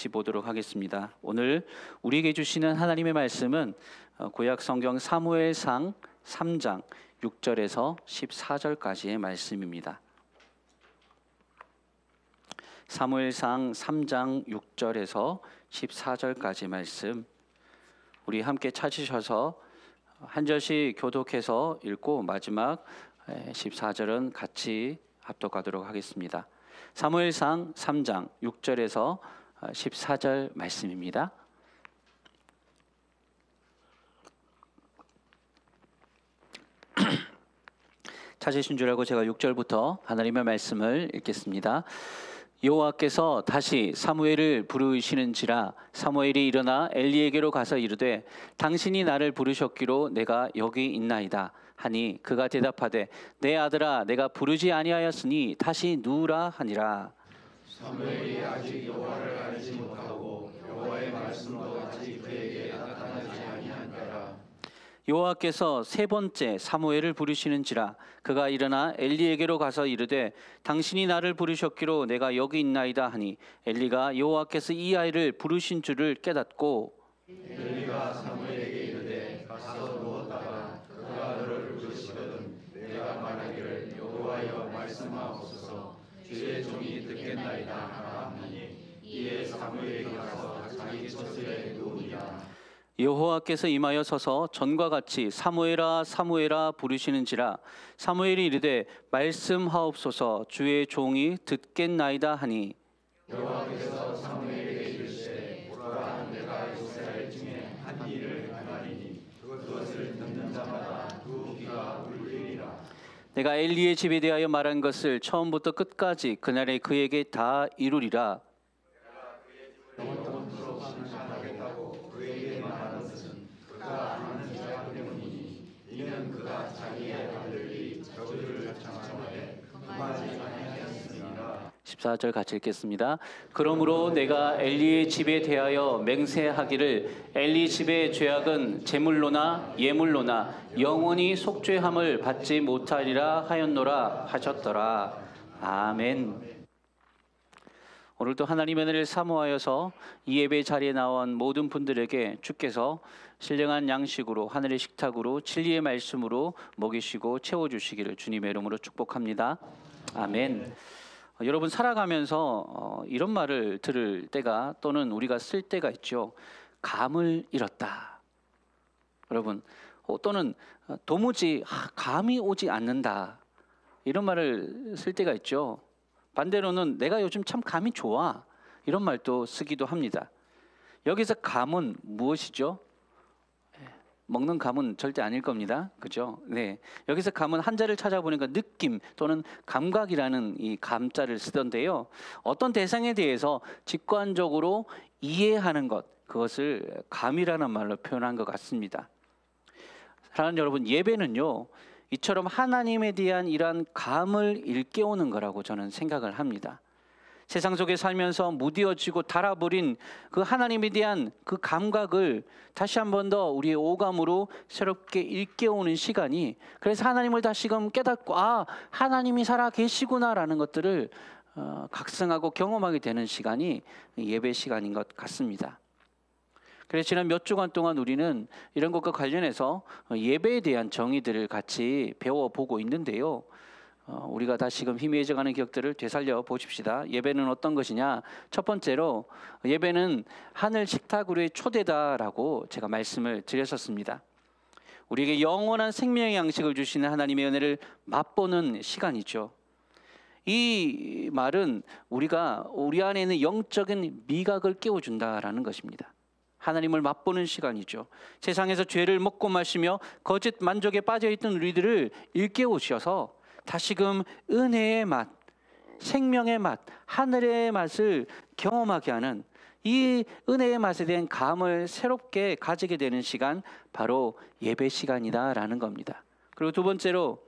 같이 보도록 하겠습니다. 오늘 우리에게 주시는 하나님의 말씀은 구약 성경 사무엘상 3장 6절에서 14절까지의 말씀입니다. 사무엘상 3장 6절에서 14절까지 말씀, 우리 함께 찾으셔서 한 절씩 교독해서 읽고 마지막 14절은 같이 합독하도록 하겠습니다. 사무엘상 3장 6절에서 14절 말씀입니다. 찾으신 줄 알고 제가 6절부터 하나님의 말씀을 읽겠습니다. 여호와께서 다시 사무엘을 부르시는지라 사무엘이 일어나 엘리에게로 가서 이르되 당신이 나를 부르셨기로 내가 여기 있나이다 하니 그가 대답하되 내 아들아 내가 부르지 아니하였으니 다시 누우라 하니라. 사무엘이 아직 여호와를 알지 못하고 여호와의 말씀도 아직 그에게 나타나지 아니하니라. 여호와께서 세 번째 사무엘을 부르시는지라 그가 일어나 엘리에게로 가서 이르되 당신이 나를 부르셨기로 내가 여기 있나이다 하니 엘리가 여호와께서 이 아이를 부르신 줄을 깨닫고 엘리가 사무엘에게 이르되 가서 누웠다가 그가 너를 부르시거든 내가 말하기를 여호와여 말씀하옵소서 주의 종이 듣겠나이다 하니 이에 사무엘이 가서 자기 젖을 누우니라. 여호와께서 임하여 서서 전과 같이 사무엘아 사무엘아 부르시는지라 사무엘이 이르되 말씀하옵소서 주의 종이 듣겠나이다 하니 여호와께서 사무엘에게 이르시되 보라 내가 이스라엘 중에 한 일을 행하리니 그것을 듣는 자마다 두 귀가 울리리라. 내가 엘리의 집에 대하여 말한 것을 처음부터 끝까지 그날에 그에게 다 이루리라. 영원토록 칭찬하겠다고 그에게 말한 것은 그가 아는 자 때문이니 이는 그가 자기의 아들이 저주를 청하되 금하지 아니하였으니라. 14절 같이 읽겠습니다. 그러므로 내가 엘리의 집에 대하여 맹세하기를 엘리 집의 죄악은 제물로나 예물로나 영원히 속죄함을 받지 못하리라 하였노라 하셨더라. 아멘. 오늘도 하나님의 은혜를 사모하여서 이 예배 자리에 나온 모든 분들에게 주께서 신령한 양식으로 하늘의 식탁으로 진리의 말씀으로 먹이시고 채워주시기를 주님의 이름으로 축복합니다. 아멘. 여러분 살아가면서 이런 말을 들을 때가 또는 우리가 쓸 때가 있죠. 감을 잃었다. 여러분 또는 도무지 감이 오지 않는다. 이런 말을 쓸 때가 있죠. 반대로는 내가 요즘 참 감이 좋아. 이런 말도 쓰기도 합니다. 여기서 감은 무엇이죠? 먹는 감은 절대 아닐 겁니다. 그죠? 네. 여기서 감은 한자를 찾아보니까 느낌 또는 감각이라는 이 감자를 쓰던데요. 어떤 대상에 대해서 직관적으로 이해하는 것, 그것을 감이라는 말로 표현한 것 같습니다. 사랑하는 여러분, 예배는요. 이처럼 하나님에 대한 이러한 감을 일깨우는 거라고 저는 생각을 합니다. 세상 속에 살면서 무뎌지고 닳아버린 그 하나님에 대한 그 감각을 다시 한 번 더 우리의 오감으로 새롭게 일깨우는 시간이, 그래서 하나님을 다시금 깨닫고 하나님이 살아 계시구나라는 것들을 각성하고 경험하게 되는 시간이 예배 시간인 것 같습니다. 그래서 지난 몇 주간 동안 우리는 이런 것과 관련해서 예배에 대한 정의들을 같이 배워보고 있는데요. 우리가 다시금 희미해져가는 기억들을 되살려 보십시다. 예배는 어떤 것이냐? 첫 번째로 예배는 하늘 식탁으로의 초대다라고 제가 말씀을 드렸었습니다. 우리에게 영원한 생명의 양식을 주시는 하나님의 은혜를 맛보는 시간이죠. 이 말은 우리가 우리 안에 있는 영적인 미각을 깨워준다라는 것입니다. 하나님을 맛보는 시간이죠. 세상에서 죄를 먹고 마시며 거짓 만족에 빠져있던 우리들을 일깨우셔서 다시금 은혜의 맛, 생명의 맛, 하늘의 맛을 경험하게 하는 이 은혜의 맛에 대한 감을 새롭게 가지게 되는 시간, 바로 예배 시간이다라는 겁니다. 그리고 두 번째로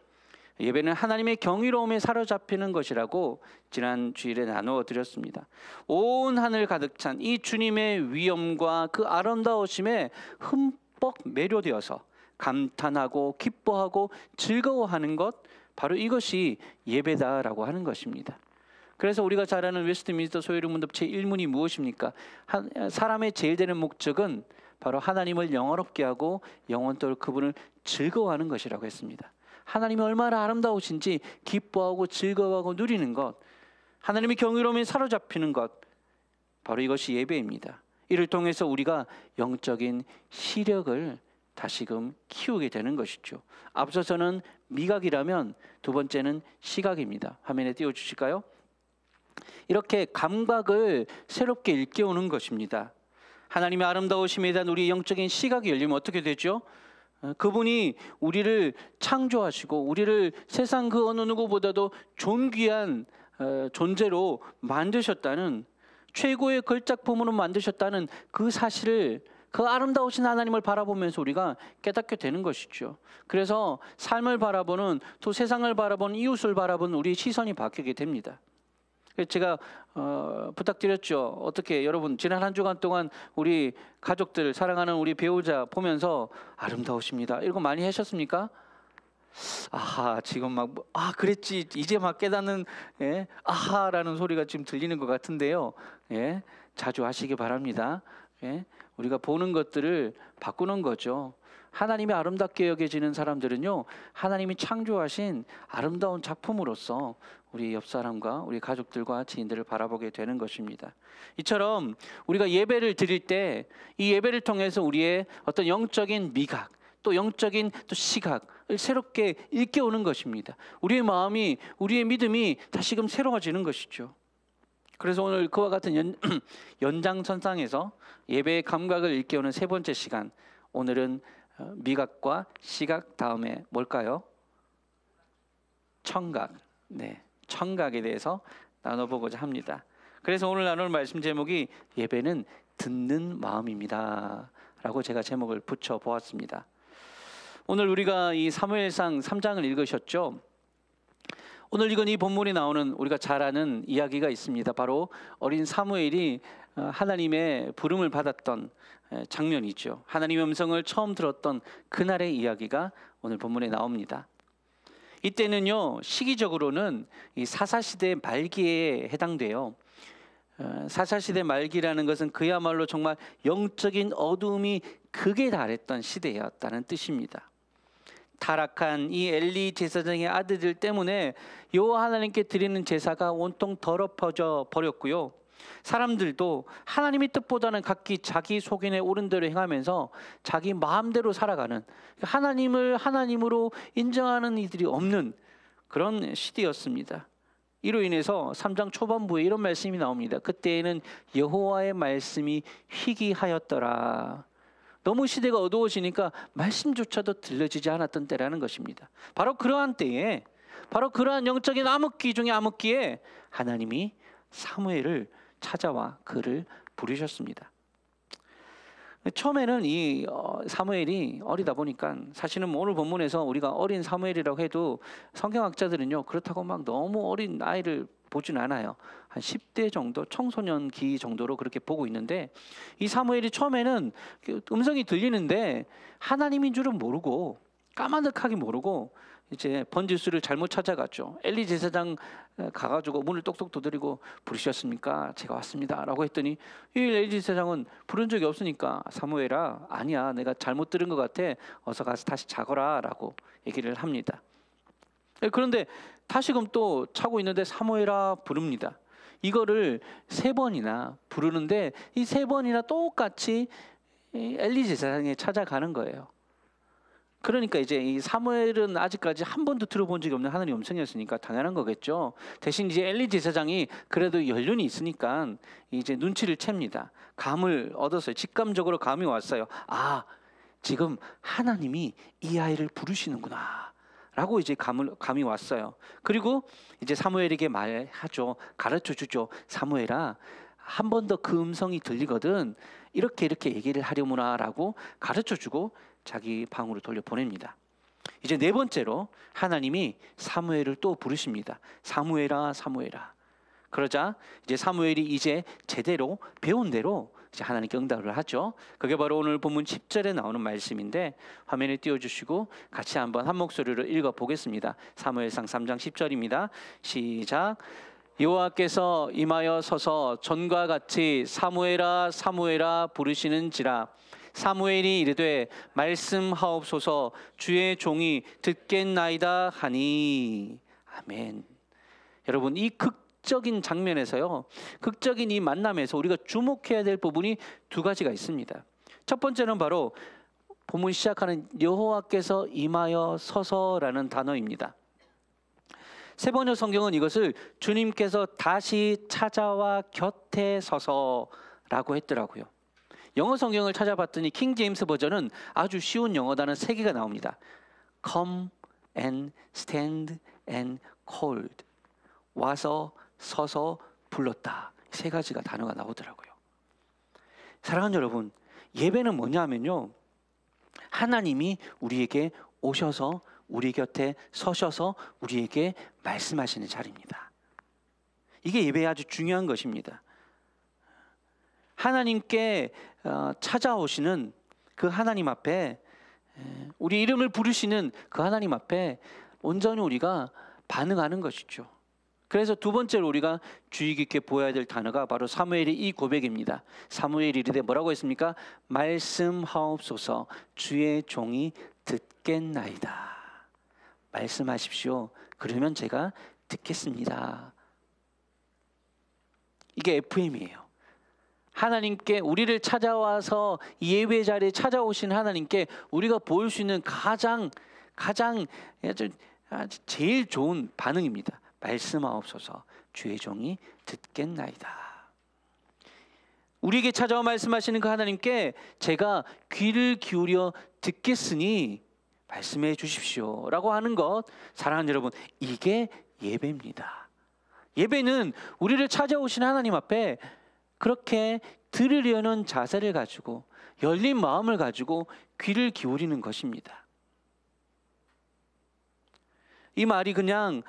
예배는 하나님의 경이로움에 사로잡히는 것이라고 지난 주일에 나누어 드렸습니다. 온 하늘 가득 찬 이 주님의 위엄과 그 아름다우심에 흠뻑 매료되어서 감탄하고 기뻐하고 즐거워하는 것, 바로 이것이 예배다라고 하는 것입니다. 그래서 우리가 잘 아는 웨스트민스터 소요리 문답 제1문이 무엇입니까? 사람의 제일 되는 목적은 바로 하나님을 영화롭게 하고 영원토록 그분을 즐거워하는 것이라고 했습니다. 하나님이 얼마나 아름다우신지 기뻐하고 즐거워하고 누리는 것, 하나님의 경이로움에 사로잡히는 것, 바로 이것이 예배입니다. 이를 통해서 우리가 영적인 시력을 다시금 키우게 되는 것이죠. 앞서서는 미각이라면 두 번째는 시각입니다. 화면에 띄워주실까요? 이렇게 감각을 새롭게 일깨우는 것입니다. 하나님의 아름다우심에 대한 우리 영적인 시각이 열리면 어떻게 되죠? 그분이 우리를 창조하시고 우리를 세상 그 어느 누구보다도 존귀한 존재로 만드셨다는, 최고의 걸작품으로 만드셨다는 그 사실을, 그 아름다우신 하나님을 바라보면서 우리가 깨닫게 되는 것이죠. 그래서 삶을 바라보는, 또 세상을 바라보는, 이웃을 바라보는 우리 시선이 바뀌게 됩니다. 제가 부탁드렸죠. 어떻게 여러분 지난 한 주간 동안 우리 가족들, 사랑하는 우리 배우자 보면서 아름다우십니다, 이런 거 많이 하셨습니까? 아하, 지금 막 그랬지, 이제 막 깨닫는, 예, 아하라는 소리가 지금 들리는 것 같은데요. 예, 자주 하시기 바랍니다. 예, 우리가 보는 것들을 바꾸는 거죠. 하나님이 아름답게 여겨지는 사람들은요, 하나님이 창조하신 아름다운 작품으로서 우리 옆 사람과 우리 가족들과 지인들을 바라보게 되는 것입니다. 이처럼 우리가 예배를 드릴 때 이 예배를 통해서 우리의 어떤 영적인 미각, 또 영적인 또 시각을 새롭게 일깨우는 것입니다. 우리의 마음이, 우리의 믿음이 다시금 새로워지는 것이죠. 그래서 오늘 그와 같은 연장선상에서 예배의 감각을 일깨우는 세 번째 시간, 오늘은 미각과 시각 다음에 뭘까요? 청각. 네, 청각에 대해서 나눠보고자 합니다. 그래서 오늘 나눌 말씀 제목이 예배는 듣는 마음입니다 라고 제가 제목을 붙여 보았습니다. 오늘 우리가 이 사무엘상 3장을 읽으셨죠? 오늘 읽은 이 본문이 나오는 우리가 잘 아는 이야기가 있습니다. 바로 어린 사무엘이 하나님의 부름을 받았던 장면이죠. 하나님의 음성을 처음 들었던 그날의 이야기가 오늘 본문에 나옵니다. 이때는요, 시기적으로는 이 사사시대 말기에 해당돼요. 사사시대 말기라는 것은 그야말로 정말 영적인 어두움이 극에 달했던 시대였다는 뜻입니다. 타락한 이 엘리 제사장의 아들들 때문에 여호와 하나님께 드리는 제사가 온통 더럽혀져 버렸고요. 사람들도 하나님의 뜻보다는 각기 자기 속인에 옳은 대로 행하면서 자기 마음대로 살아가는, 하나님을 하나님으로 인정하는 이들이 없는 그런 시대였습니다. 이로 인해서 3장 초반부에 이런 말씀이 나옵니다. 그때에는 여호와의 말씀이 희귀하였더라. 너무 시대가 어두워지니까 말씀조차도 들려지지 않았던 때라는 것입니다. 바로 그러한 때에, 바로 그러한 영적인 암흑기 중에 암흑기에 하나님이 사무엘을 찾아와 그를 부르셨습니다. 처음에는 이 사무엘이 어리다 보니까, 사실은 오늘 본문에서 우리가 어린 사무엘이라고 해도 성경학자들은요, 그렇다고 막 너무 어린 아이를 보진 않아요. 한 10대 정도, 청소년기 정도로 그렇게 보고 있는데, 이 사무엘이 처음에는 음성이 들리는데 하나님인 줄은 모르고, 까마득하게 모르고 이제 번지수를 잘못 찾아갔죠. 엘리 제사장 가가지고 문을 똑똑 두드리고 부르셨습니까? 제가 왔습니다 라고 했더니 이 엘리 제사장은 부른 적이 없으니까, 사무엘아, 아니야, 내가 잘못 들은 것 같아, 어서 가서 다시 자거라 라고 얘기를 합니다. 그런데 다시금 또 차고 있는데 사무엘아 부릅니다. 이거를 3번이나 부르는데 이 3번이나 똑같이 엘리 제사장에 찾아가는 거예요. 그러니까 이제 이 사무엘은 아직까지 한 번도 들어본 적이 없는 하나님의 음성이었으니까 당연한 거겠죠. 대신 이제 엘리 제사장이 그래도 연륜이 있으니까 이제 눈치를 챕니다. 감을 얻었어요. 직감적으로 감이 왔어요. 아, 지금 하나님이 이 아이를 부르시는구나 라고 이제 감이 왔어요. 그리고 이제 사무엘에게 말하죠. 가르쳐주죠. 사무엘아, 한 번 더 그 음성이 들리거든 이렇게 얘기를 하려무나 라고 가르쳐주고 자기 방으로 돌려보냅니다. 이제 4번째로 하나님이 사무엘을 또 부르십니다. 사무엘아, 사무엘아. 그러자 이제 사무엘이 이제 제대로 배운 대로 이제 하나님께 응답을 하죠. 그게 바로 오늘 본문 10절에 나오는 말씀인데, 화면에 띄워주시고 같이 한번 한 목소리로 읽어보겠습니다. 사무엘상 3장 10절입니다. 시작. 여호와께서 임하여 서서 전과 같이 사무엘아 사무엘아 부르시는지라. 사무엘이 이르되 말씀하옵소서 주의 종이 듣겠나이다 하니. 아멘. 여러분, 이 극적인 장면에서요, 극적인 이 만남에서 우리가 주목해야 될 부분이 두 가지가 있습니다. 첫 번째는 바로 본문 시작하는 여호와께서 임하여 서서라는 단어입니다. 세번역 성경은 이것을 주님께서 다시 찾아와 곁에 서서라고 했더라고요. 영어 성경을 찾아봤더니 킹 제임스 버전은 아주 쉬운 영어 단어 3개가 나옵니다. Come and stand and called. 와서, 서서, 불렀다. 3가지가 단어가 나오더라고요. 사랑하는 여러분, 예배는 뭐냐면요, 하나님이 우리에게 오셔서 우리 곁에 서셔서 우리에게 말씀하시는 자리입니다. 이게 예배의 아주 중요한 것입니다. 하나님께 찾아오시는 그 하나님 앞에, 우리 이름을 부르시는 그 하나님 앞에 온전히 우리가 반응하는 것이죠. 그래서 두 번째로 우리가 주의 깊게 보아야 될 단어가 바로 사무엘의 이 고백입니다. 사무엘이 이르되 뭐라고 했습니까? 말씀하옵소서 주의 종이 듣겠나이다. 말씀하십시오. 그러면 제가 듣겠습니다. 이게 FM이에요. 하나님께 우리를 찾아와서 예배 자리에 찾아오신 하나님께 우리가 보일 수 있는 가장 제일 좋은 반응입니다. 말씀하옵소서 주의 종이 듣겠나이다. 우리에게 찾아와 말씀하시는 그 하나님께 제가 귀를 기울여 듣겠으니 말씀해 주십시오 라고 하는 것, 사랑하는 여러분, 이게 예배입니다. 예배는 우리를 찾아오신 하나님 앞에 그렇게 들으려는 자세를 가지고 열린 마음을 가지고 귀를 기울이는 것입니다. 이 말이 그냥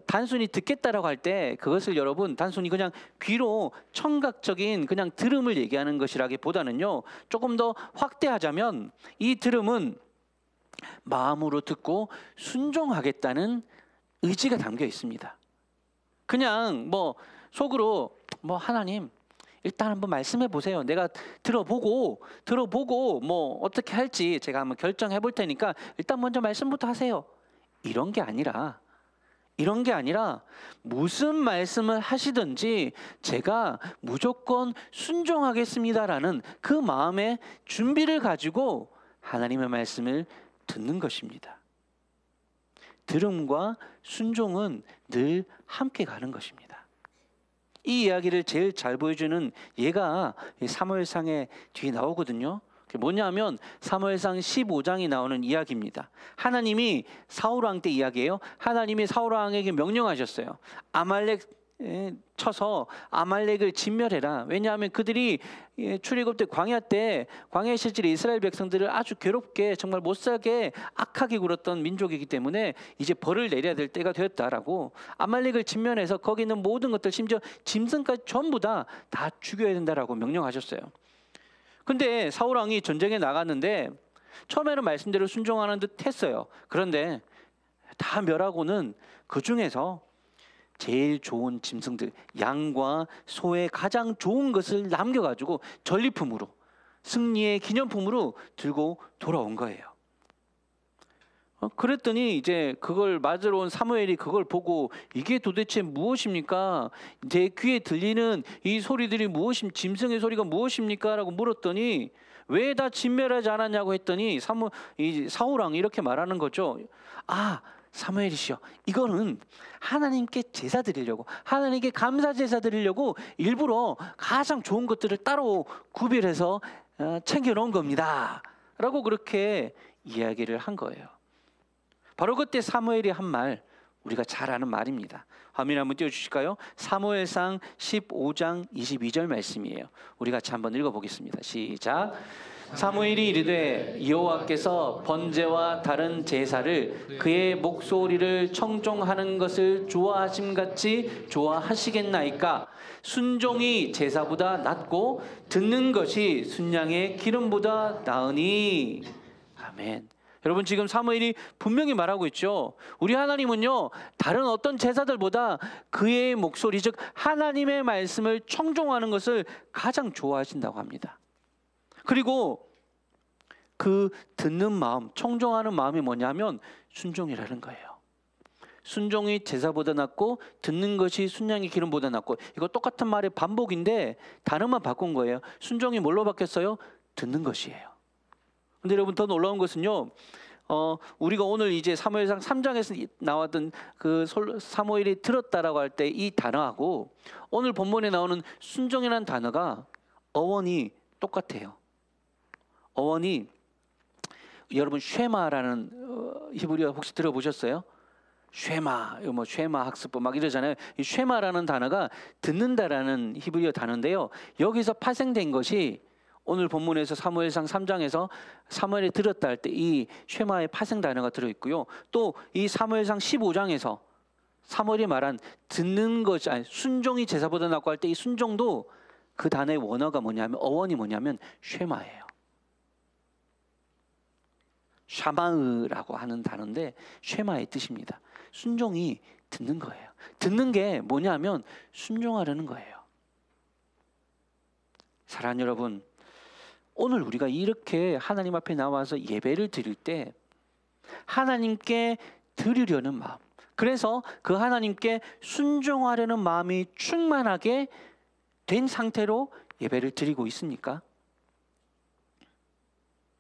단순히 듣겠다라고 할 때 그것을 여러분 단순히 그냥 귀로 청각적인 그냥 들음을 얘기하는 것이라기보다는요, 조금 더 확대하자면 이 들음은 마음으로 듣고 순종하겠다는 의지가 담겨 있습니다. 그냥 속으로 하나님 일단 한번 말씀해 보세요. 내가 들어보고 어떻게 할지 제가 한번 결정해 볼 테니까 일단 먼저 말씀부터 하세요. 이런 게 아니라 무슨 말씀을 하시든지 제가 무조건 순종하겠습니다라는 그 마음의 준비를 가지고 하나님의 말씀을 듣는 것입니다. 들음과 순종은 늘 함께 가는 것입니다. 이 이야기를 제일 잘 보여주는 예가 사무엘상에 뒤에 나오거든요. 그게 뭐냐면 사무엘상 15장이 나오는 이야기입니다. 하나님이 사울왕 때 이야기예요. 하나님이 사울왕에게 명령하셨어요. 아말렉 쳐서 아말렉을 진멸해라. 왜냐하면 그들이 출애굽 때 광야에 실제 이스라엘 백성들을 아주 괴롭게 정말 못살게 악하게 굴었던 민족이기 때문에 이제 벌을 내려야 될 때가 되었다라고 아말렉을 진멸해서 거기 있는 모든 것들 심지어 짐승까지 전부 다 죽여야 된다라고 명령하셨어요. 근데 사울왕이 전쟁에 나갔는데 처음에는 말씀대로 순종하는 듯 했어요. 그런데 다 멸하고는 그 중에서 제일 좋은 짐승들, 양과 소의 가장 좋은 것을 남겨가지고 전리품으로, 승리의 기념품으로 들고 돌아온 거예요. 그랬더니 이제 그걸 맞으러 온 사무엘이 그걸 보고 이게 도대체 무엇입니까? 제 귀에 들리는 이 소리들이 짐승의 소리가 무엇입니까? 라고 물었더니 왜 다 진멸하지 않았냐고 했더니 사울왕이 이렇게 말하는 거죠. 사무엘이시여, 이거는 하나님께 제사 드리려고, 하나님께 감사 제사 드리려고 일부러 가장 좋은 것들을 따로 구별해서 챙겨놓은 겁니다 라고 그렇게 이야기를 한 거예요. 바로 그때 사무엘이 한 말, 우리가 잘 아는 말입니다. 화면 한번 띄워주실까요? 사무엘상 15장 22절 말씀이에요. 우리 같이 한번 읽어보겠습니다. 시작. 사무엘이 이르되 여호와께서 번제와 다른 제사를 그의 목소리를 청종하는 것을 좋아하심같이 좋아하시겠나이까? 순종이 제사보다 낫고 듣는 것이 순양의 기름보다 나으니. 아멘. 여러분 지금 사무엘이 분명히 말하고 있죠. 우리 하나님은요 다른 어떤 제사들보다 그의 목소리 즉 하나님의 말씀을 청종하는 것을 가장 좋아하신다고 합니다. 그리고 그 듣는 마음, 청종하는 마음이 뭐냐면 순종이라는 거예요. 순종이 제사보다 낫고 듣는 것이 순양의 기름보다 낫고, 이거 똑같은 말의 반복인데 단어만 바꾼 거예요. 순종이 뭘로 바뀌었어요? 듣는 것이에요. 근데 여러분 더 놀라운 것은요, 우리가 오늘 이제 사무엘상 3장에서 나왔던 그 사무엘이 들었다라고 할 때 이 단어하고 오늘 본문에 나오는 순종이라는 단어가 어원이 똑같아요. 어원이 여러분 쉐마라는 히브리어 혹시 들어보셨어요? 쉐마, 뭐 쉐마 학습법 막 이러잖아요. 이 쉐마라는 단어가 듣는다라는 히브리어 단어인데요. 여기서 파생된 것이 오늘 본문에서 사무엘상 3장에서 사무엘이 들었다 할 때 이 쉐마의 파생 단어가 들어있고요. 또 이 사무엘상 15장에서 사무엘이 말한 듣는 것이 아니 순종이 제사보다 낫고 할 때 이 순종도 그 단어의 원어가 뭐냐면 어원이 뭐냐면 쉐마예요. 샤마으라고 하는 단어인데 쉐마의 뜻입니다. 순종이 듣는 거예요. 듣는 게 뭐냐면 순종하려는 거예요. 사랑하는 여러분, 오늘 우리가 이렇게 하나님 앞에 나와서 예배를 드릴 때 하나님께 드리려는 마음, 그래서 그 하나님께 순종하려는 마음이 충만하게 된 상태로 예배를 드리고 있습니까?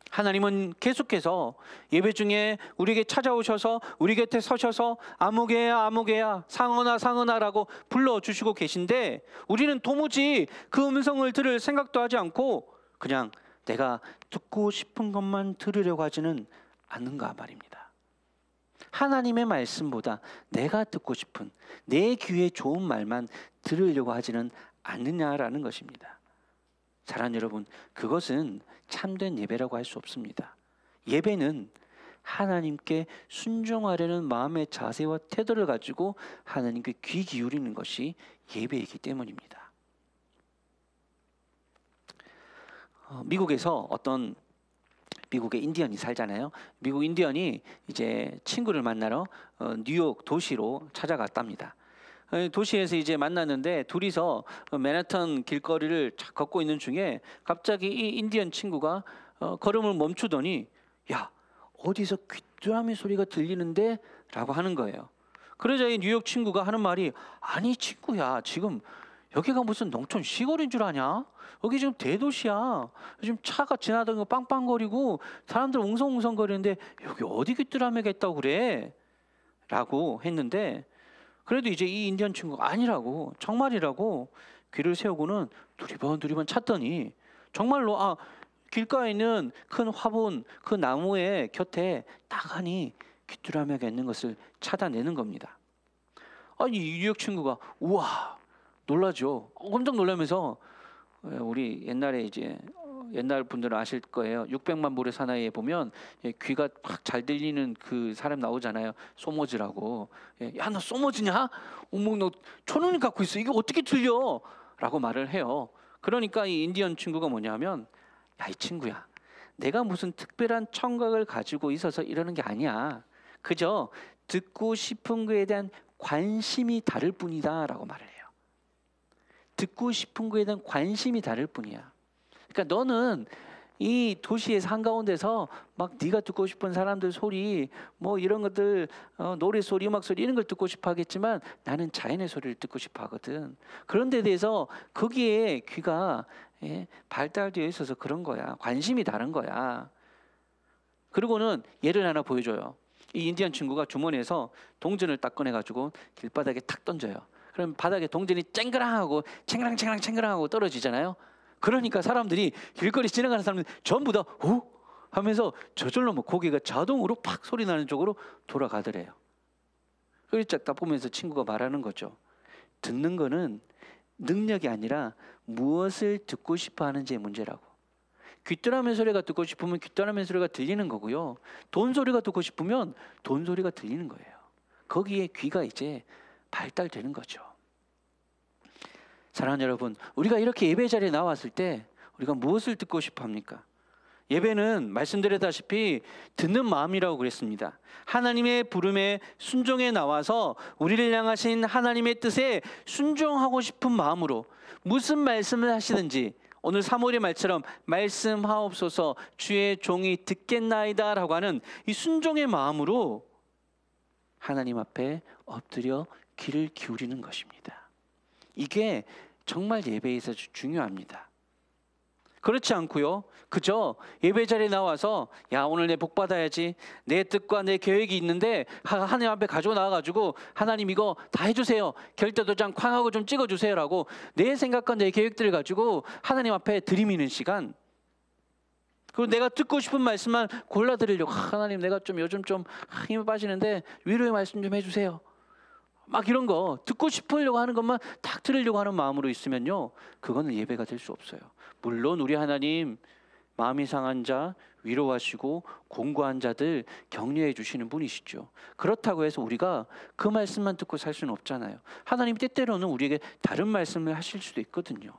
하나님은 계속해서 예배 중에 우리에게 찾아오셔서 우리 곁에 서셔서 아무개야 아무개야 상언아 상언아라고 불러주시고 계신데 우리는 도무지 그 음성을 들을 생각도 하지 않고 그냥 내가 듣고 싶은 것만 들으려고 하지는 않는가 말입니다. 하나님의 말씀보다 내가 듣고 싶은 내 귀에 좋은 말만 들으려고 하지는 않느냐라는 것입니다. 사랑하는 여러분, 그것은 참된 예배라고 할 수 없습니다. 예배는 하나님께 순종하려는 마음의 자세와 태도를 가지고 하나님께 귀 기울이는 것이 예배이기 때문입니다. 미국에서 어떤 미국의 인디언이 살잖아요. 미국 인디언이 이제 친구를 만나러 뉴욕 도시로 찾아갔답니다. 도시에서 이제 만났는데 둘이서 맨하탄 길거리를 걷고 있는 중에 갑자기 이 인디언 친구가 걸음을 멈추더니 야, 어디서 귀뚜라미 소리가 들리는데? 라고 하는 거예요. 그러자 이 뉴욕 친구가 하는 말이 아니 친구야, 지금 여기가 무슨 농촌 시골인 줄 아냐? 여기 지금 대도시야. 지금 차가 지나다니고 빵빵거리고 사람들 웅성웅성거리는데 여기 어디 귀뚜라미가 있다고 그래? 라고 했는데 그래도 이제 이 인디언 친구가 아니라고, 정말이라고 귀를 세우고는 두리번 찾더니 정말로 길가에 있는 큰 화분 그 나무의 곁에 딱 하니 귀뚜라미가 있는 것을 찾아내는 겁니다. 아니 이 뉴욕 친구가 우와 놀라죠. 깜짝 놀라면서 우리 옛날에 이제 옛날 분들은 아실 거예요. 600만 불의 사나이에 보면 귀가 확 잘 들리는 그 사람 나오잖아요. 소모즈라고. 야, 너 소모즈냐? 어머, 너 천원이 갖고 있어. 이게 어떻게 들려? 라고 말을 해요. 그러니까 이 인디언 친구가 뭐냐면 야, 이 친구야. 내가 무슨 특별한 청각을 가지고 있어서 이러는 게 아니야. 그저 듣고 싶은 거에 대한 관심이 다를 뿐이다 라고 말을 해요. 듣고 싶은 거에 대한 관심이 다를 뿐이야. 그러니까 너는 이 도시에서 한가운데서 막 네가 듣고 싶은 사람들 소리 뭐 이런 것들 노래 소리 음악 소리 이런 걸 듣고 싶어 하겠지만 나는 자연의 소리를 듣고 싶어 하거든. 그런 데 대해서 거기에 귀가 발달되어 있어서 그런 거야. 관심이 다른 거야. 그리고는 예를 하나 보여줘요. 이 인디언 친구가 주머니에서 동전을 딱 꺼내가지고 길바닥에 탁 던져요. 그럼 바닥에 동전이 쨍그랑하고 챙그랑챙그랑챙그랑하고 떨어지잖아요. 그러니까 사람들이 길거리 지나가는 사람들 전부 다 오 하면서 저절로 뭐 고개가 자동으로 팍 소리 나는 쪽으로 돌아가더래요. 그래서 딱 보면서 친구가 말하는 거죠. 듣는 거는 능력이 아니라 무엇을 듣고 싶어 하는지의 문제라고. 귀뚜라미 소리가 듣고 싶으면 귀뚜라미 소리가 들리는 거고요. 돈 소리가 듣고 싶으면 돈 소리가 들리는 거예요. 거기에 귀가 이제 발달되는 거죠. 사랑하는 여러분, 우리가 이렇게 예배 자리에 나왔을 때 우리가 무엇을 듣고 싶어 합니까? 예배는 말씀드렸다시피 듣는 마음이라고 그랬습니다. 하나님의 부름에 순종해 나와서 우리를 향하신 하나님의 뜻에 순종하고 싶은 마음으로 무슨 말씀을 하시든지 오늘 사무엘의 말처럼 말씀하옵소서 주의 종이 듣겠나이다 라고 하는 이 순종의 마음으로 하나님 앞에 엎드려 귀를 기울이는 것입니다. 이게 정말 예배에서 중요합니다. 그렇지 않고요, 그저 예배 자리에 나와서 야 오늘 내 복 받아야지, 내 뜻과 내 계획이 있는데 하나님 앞에 가지고 나와가지고 하나님 이거 다 해주세요, 결대도장 쾅하고 좀 찍어주세요 라고 내 생각과 내 계획들을 가지고 하나님 앞에 들이미는 시간, 그리고 내가 듣고 싶은 말씀만 골라 드리려고 하나님 내가 좀 요즘 좀 힘이 빠지는데 위로의 말씀 좀 해주세요, 막 이런 거 듣고 싶으려고 하는 것만 딱 들으려고 하는 마음으로 있으면요, 그거는 예배가 될 수 없어요. 물론 우리 하나님 마음이 상한 자 위로하시고 공고한 자들 격려해 주시는 분이시죠. 그렇다고 해서 우리가 그 말씀만 듣고 살 수는 없잖아요. 하나님 때때로는 우리에게 다른 말씀을 하실 수도 있거든요.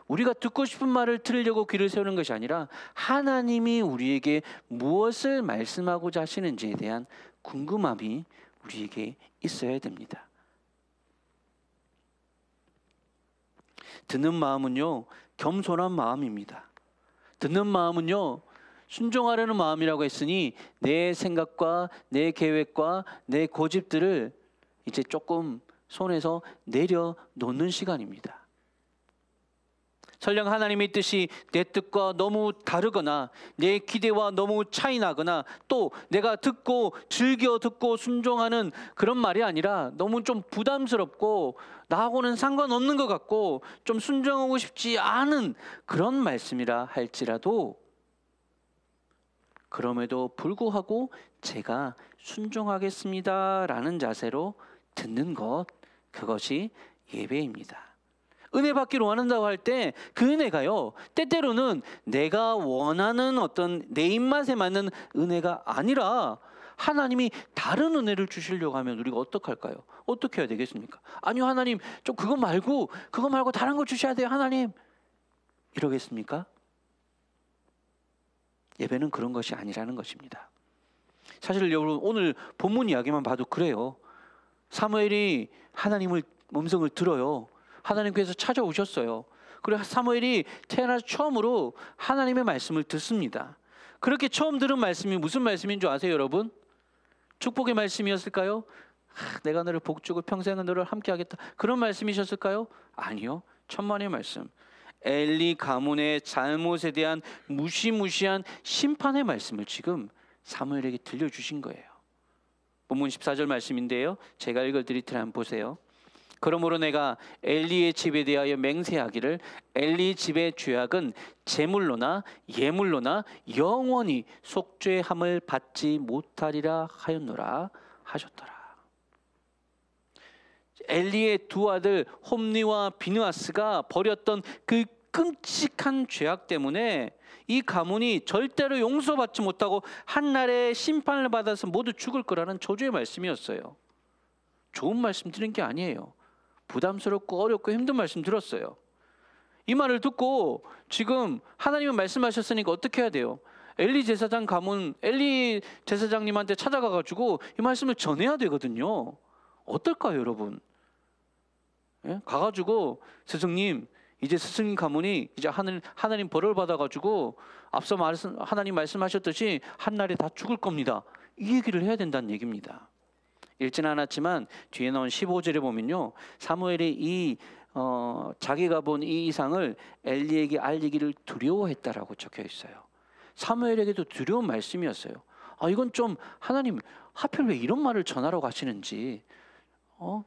우리가 듣고 싶은 말을 들으려고 귀를 세우는 것이 아니라 하나님이 우리에게 무엇을 말씀하고자 하시는지에 대한 궁금함이 우리에게 있어야 됩니다. 듣는 마음은요, 겸손한 마음입니다. 듣는 마음은요, 순종하려는 마음이라고 했으니 내 생각과 내 계획과 내 고집들을 이제 조금 손에서 내려놓는 시간입니다. 설령 하나님의 뜻이 내 뜻과 너무 다르거나 내 기대와 너무 차이 나거나 또 내가 즐겨 듣고 순종하는 그런 말이 아니라 너무 좀 부담스럽고 나하고는 상관없는 것 같고 좀 순종하고 싶지 않은 그런 말씀이라 할지라도 그럼에도 불구하고 제가 순종하겠습니다 라는 자세로 듣는 것, 그것이 예배입니다. 은혜 받기로 원한다고 할 때 그 은혜가요, 때때로는 내가 원하는 어떤 내 입맛에 맞는 은혜가 아니라 하나님이 다른 은혜를 주시려고 하면 우리가 어떻게 할까요? 어떻게 해야 되겠습니까? 아니요 하나님 좀 그거 말고 다른 거 주셔야 돼요 하나님, 이러겠습니까? 예배는 그런 것이 아니라는 것입니다. 사실 여러분 오늘 본문 이야기만 봐도 그래요. 사무엘이 하나님의 음성을 들어요. 하나님께서 찾아오셨어요. 그리고 사무엘이 태어나서 처음으로 하나님의 말씀을 듣습니다. 그렇게 처음 들은 말씀이 무슨 말씀인 줄 아세요 여러분? 축복의 말씀이었을까요? 내가 너를 복주고 평생은 너를 함께하겠다, 그런 말씀이셨을까요? 아니요, 천만의 말씀, 엘리 가문의 잘못에 대한 무시무시한 심판의 말씀을 지금 사무엘에게 들려주신 거예요. 본문 14절 말씀인데요, 제가 읽어드릴 테니 한번 보세요. 그러므로 내가 엘리의 집에 대하여 맹세하기를 엘리 집의 죄악은 제물로나 예물로나 영원히 속죄함을 받지 못하리라 하였노라 하셨더라. 엘리의 두 아들 홈니와 비느하스가 벌였던 그 끔찍한 죄악 때문에 이 가문이 절대로 용서받지 못하고 한날에 심판을 받아서 모두 죽을 거라는 저주의 말씀이었어요. 좋은 말씀 들은 게 아니에요. 부담스럽고 어렵고 힘든 말씀 들었어요. 이 말을 듣고 지금 하나님은 말씀하셨으니까 어떻게 해야 돼요? 엘리 제사장 가문, 엘리 제사장님한테 찾아가가지고 이 말씀을 전해야 되거든요. 어떨까요 여러분? 예? 가가지고 스승님, 이제 스승님 가문이 이제 하나님 벌을 받아가지고 앞서 하나님 말씀하셨듯이 한날에 다 죽을 겁니다, 이 얘기를 해야 된다는 얘기입니다. 읽지는 않았지만 뒤에 나온 15절에 보면요, 사무엘이 자기가 본 이 이상을 엘리에게 알리기를 두려워했다라고 적혀 있어요. 사무엘에게도 두려운 말씀이었어요. 이건 좀 하나님 하필 왜 이런 말을 전하러 가시는지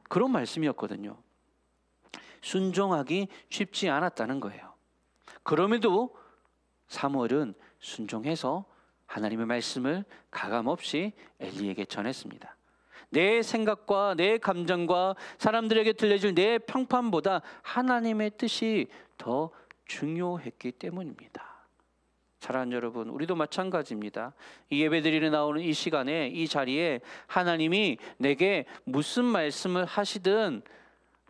그런 말씀이었거든요. 순종하기 쉽지 않았다는 거예요. 그럼에도 사무엘은 순종해서 하나님의 말씀을 가감없이 엘리에게 전했습니다. 내 생각과 내 감정과 사람들에게 들려줄 내 평판보다 하나님의 뜻이 더 중요했기 때문입니다. 사랑하는 여러분, 우리도 마찬가지입니다. 이 예배드리러 나오는 이 시간에, 이 자리에 하나님이 내게 무슨 말씀을 하시든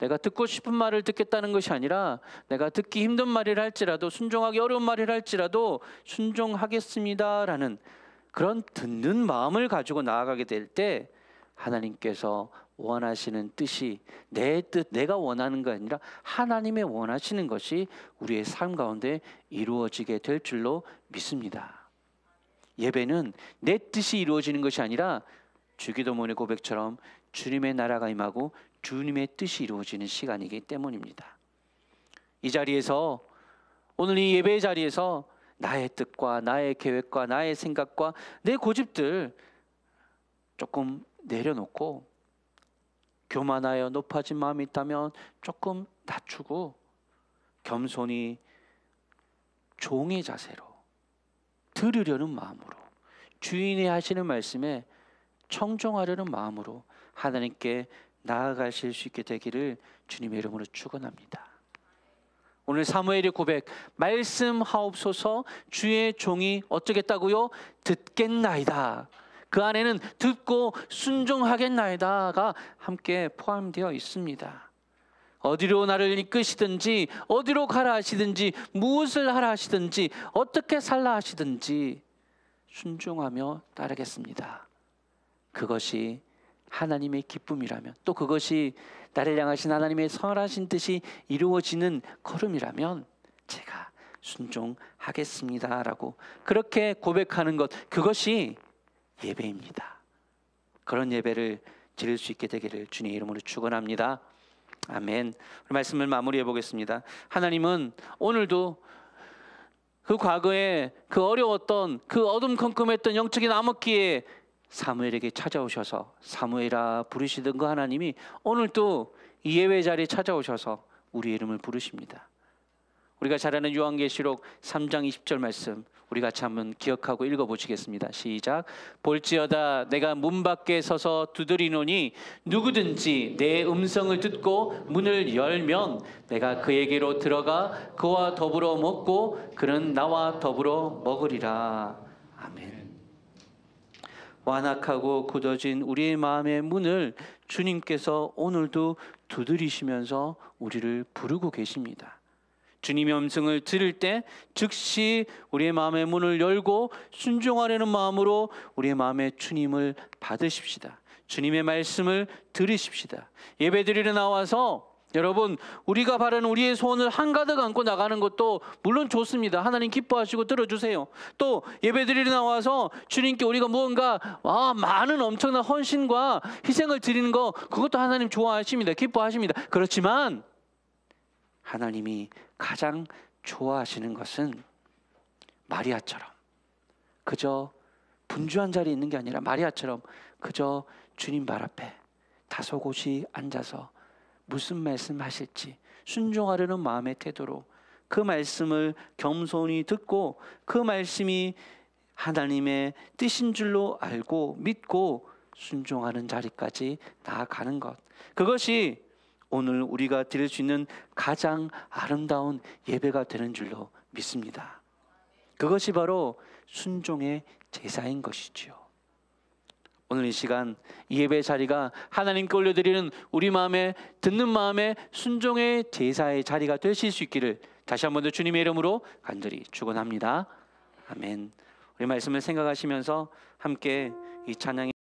내가 듣고 싶은 말을 듣겠다는 것이 아니라 내가 듣기 힘든 말이라 할지라도 순종하기 어려운 말이라 할지라도 순종하겠습니다라는 그런 듣는 마음을 가지고 나아가게 될 때 하나님께서 원하시는 뜻이 내 뜻, 내가 원하는 게 아니라 하나님의 원하시는 것이 우리의 삶 가운데 이루어지게 될 줄로 믿습니다. 예배는 내 뜻이 이루어지는 것이 아니라 주기도문의 고백처럼 주님의 나라가 임하고 주님의 뜻이 이루어지는 시간이기 때문입니다. 이 자리에서, 오늘 이 예배의 자리에서 나의 뜻과 나의 계획과 나의 생각과 내 고집들 조금 내려놓고 교만하여 높아진 마음이 있다면 조금 낮추고 겸손히 종의 자세로 들으려는 마음으로 주인이 하시는 말씀에 청종하려는 마음으로 하나님께 나아가실 수 있게 되기를 주님의 이름으로 축원합니다. 오늘 사무엘의 고백, 말씀하옵소서 주의 종이 어쩌겠다고요? 듣겠나이다. 그 안에는 듣고 순종하겠나이다가 함께 포함되어 있습니다. 어디로 나를 이끄시든지 어디로 가라 하시든지 무엇을 하라 하시든지 어떻게 살라 하시든지 순종하며 따르겠습니다. 그것이 하나님의 기쁨이라면, 또 그것이 나를 향하신 하나님의 선하신 뜻이 이루어지는 걸음이라면 제가 순종하겠습니다라고 그렇게 고백하는 것, 그것이 예배입니다. 그런 예배를 드릴 수 있게 되기를 주님의 이름으로 축원합니다. 아멘. 말씀을 마무리해 보겠습니다. 하나님은 오늘도 그 과거에 그 어려웠던 그 어둠컴컴했던 영적인 암흑기에 사무엘에게 찾아오셔서 사무엘아 부르시던 그 하나님이 오늘도 이 예배 자리에 찾아오셔서 우리의 이름을 부르십니다. 우리가 잘 아는 요한계시록 3장 20절 말씀 우리 같이 한번 기억하고 읽어보시겠습니다. 시작. 볼지어다 내가 문 밖에 서서 두드리노니 누구든지 내 음성을 듣고 문을 열면 내가 그에게로 들어가 그와 더불어 먹고 그는 나와 더불어 먹으리라. 아멘. 완악하고 굳어진 우리의 마음의 문을 주님께서 오늘도 두드리시면서 우리를 부르고 계십니다. 주님의 음성을 들을 때 즉시 우리의 마음의 문을 열고 순종하려는 마음으로 우리의 마음에 주님을 받으십시다. 주님의 말씀을 들으십시다. 예배드리러 나와서 여러분, 우리가 바라는 우리의 소원을 한가득 안고 나가는 것도 물론 좋습니다. 하나님 기뻐하시고 들어주세요. 또 예배드리러 나와서 주님께 우리가 무언가 많은 엄청난 헌신과 희생을 드리는 거, 그것도 하나님 좋아하십니다. 기뻐하십니다. 그렇지만 하나님이 가장 좋아하시는 것은 마리아처럼 그저 분주한 자리에 있는 게 아니라 마리아처럼 그저 주님 발 앞에 다소곳이 앉아서 무슨 말씀 하실지 순종하려는 마음의 태도로 그 말씀을 겸손히 듣고 그 말씀이 하나님의 뜻인 줄로 알고 믿고 순종하는 자리까지 나아가는 것, 그것이 오늘 우리가 드릴 수 있는 가장 아름다운 예배가 되는 줄로 믿습니다. 그것이 바로 순종의 제사인 것이지요. 오늘 이 시간 이 예배 자리가 하나님께 올려드리는 우리 마음에 듣는 마음에 순종의 제사의 자리가 되실 수 있기를 다시 한 번 더 주님의 이름으로 간절히 축원합니다. 아멘. 우리 말씀을 생각하시면서 함께 이 찬양의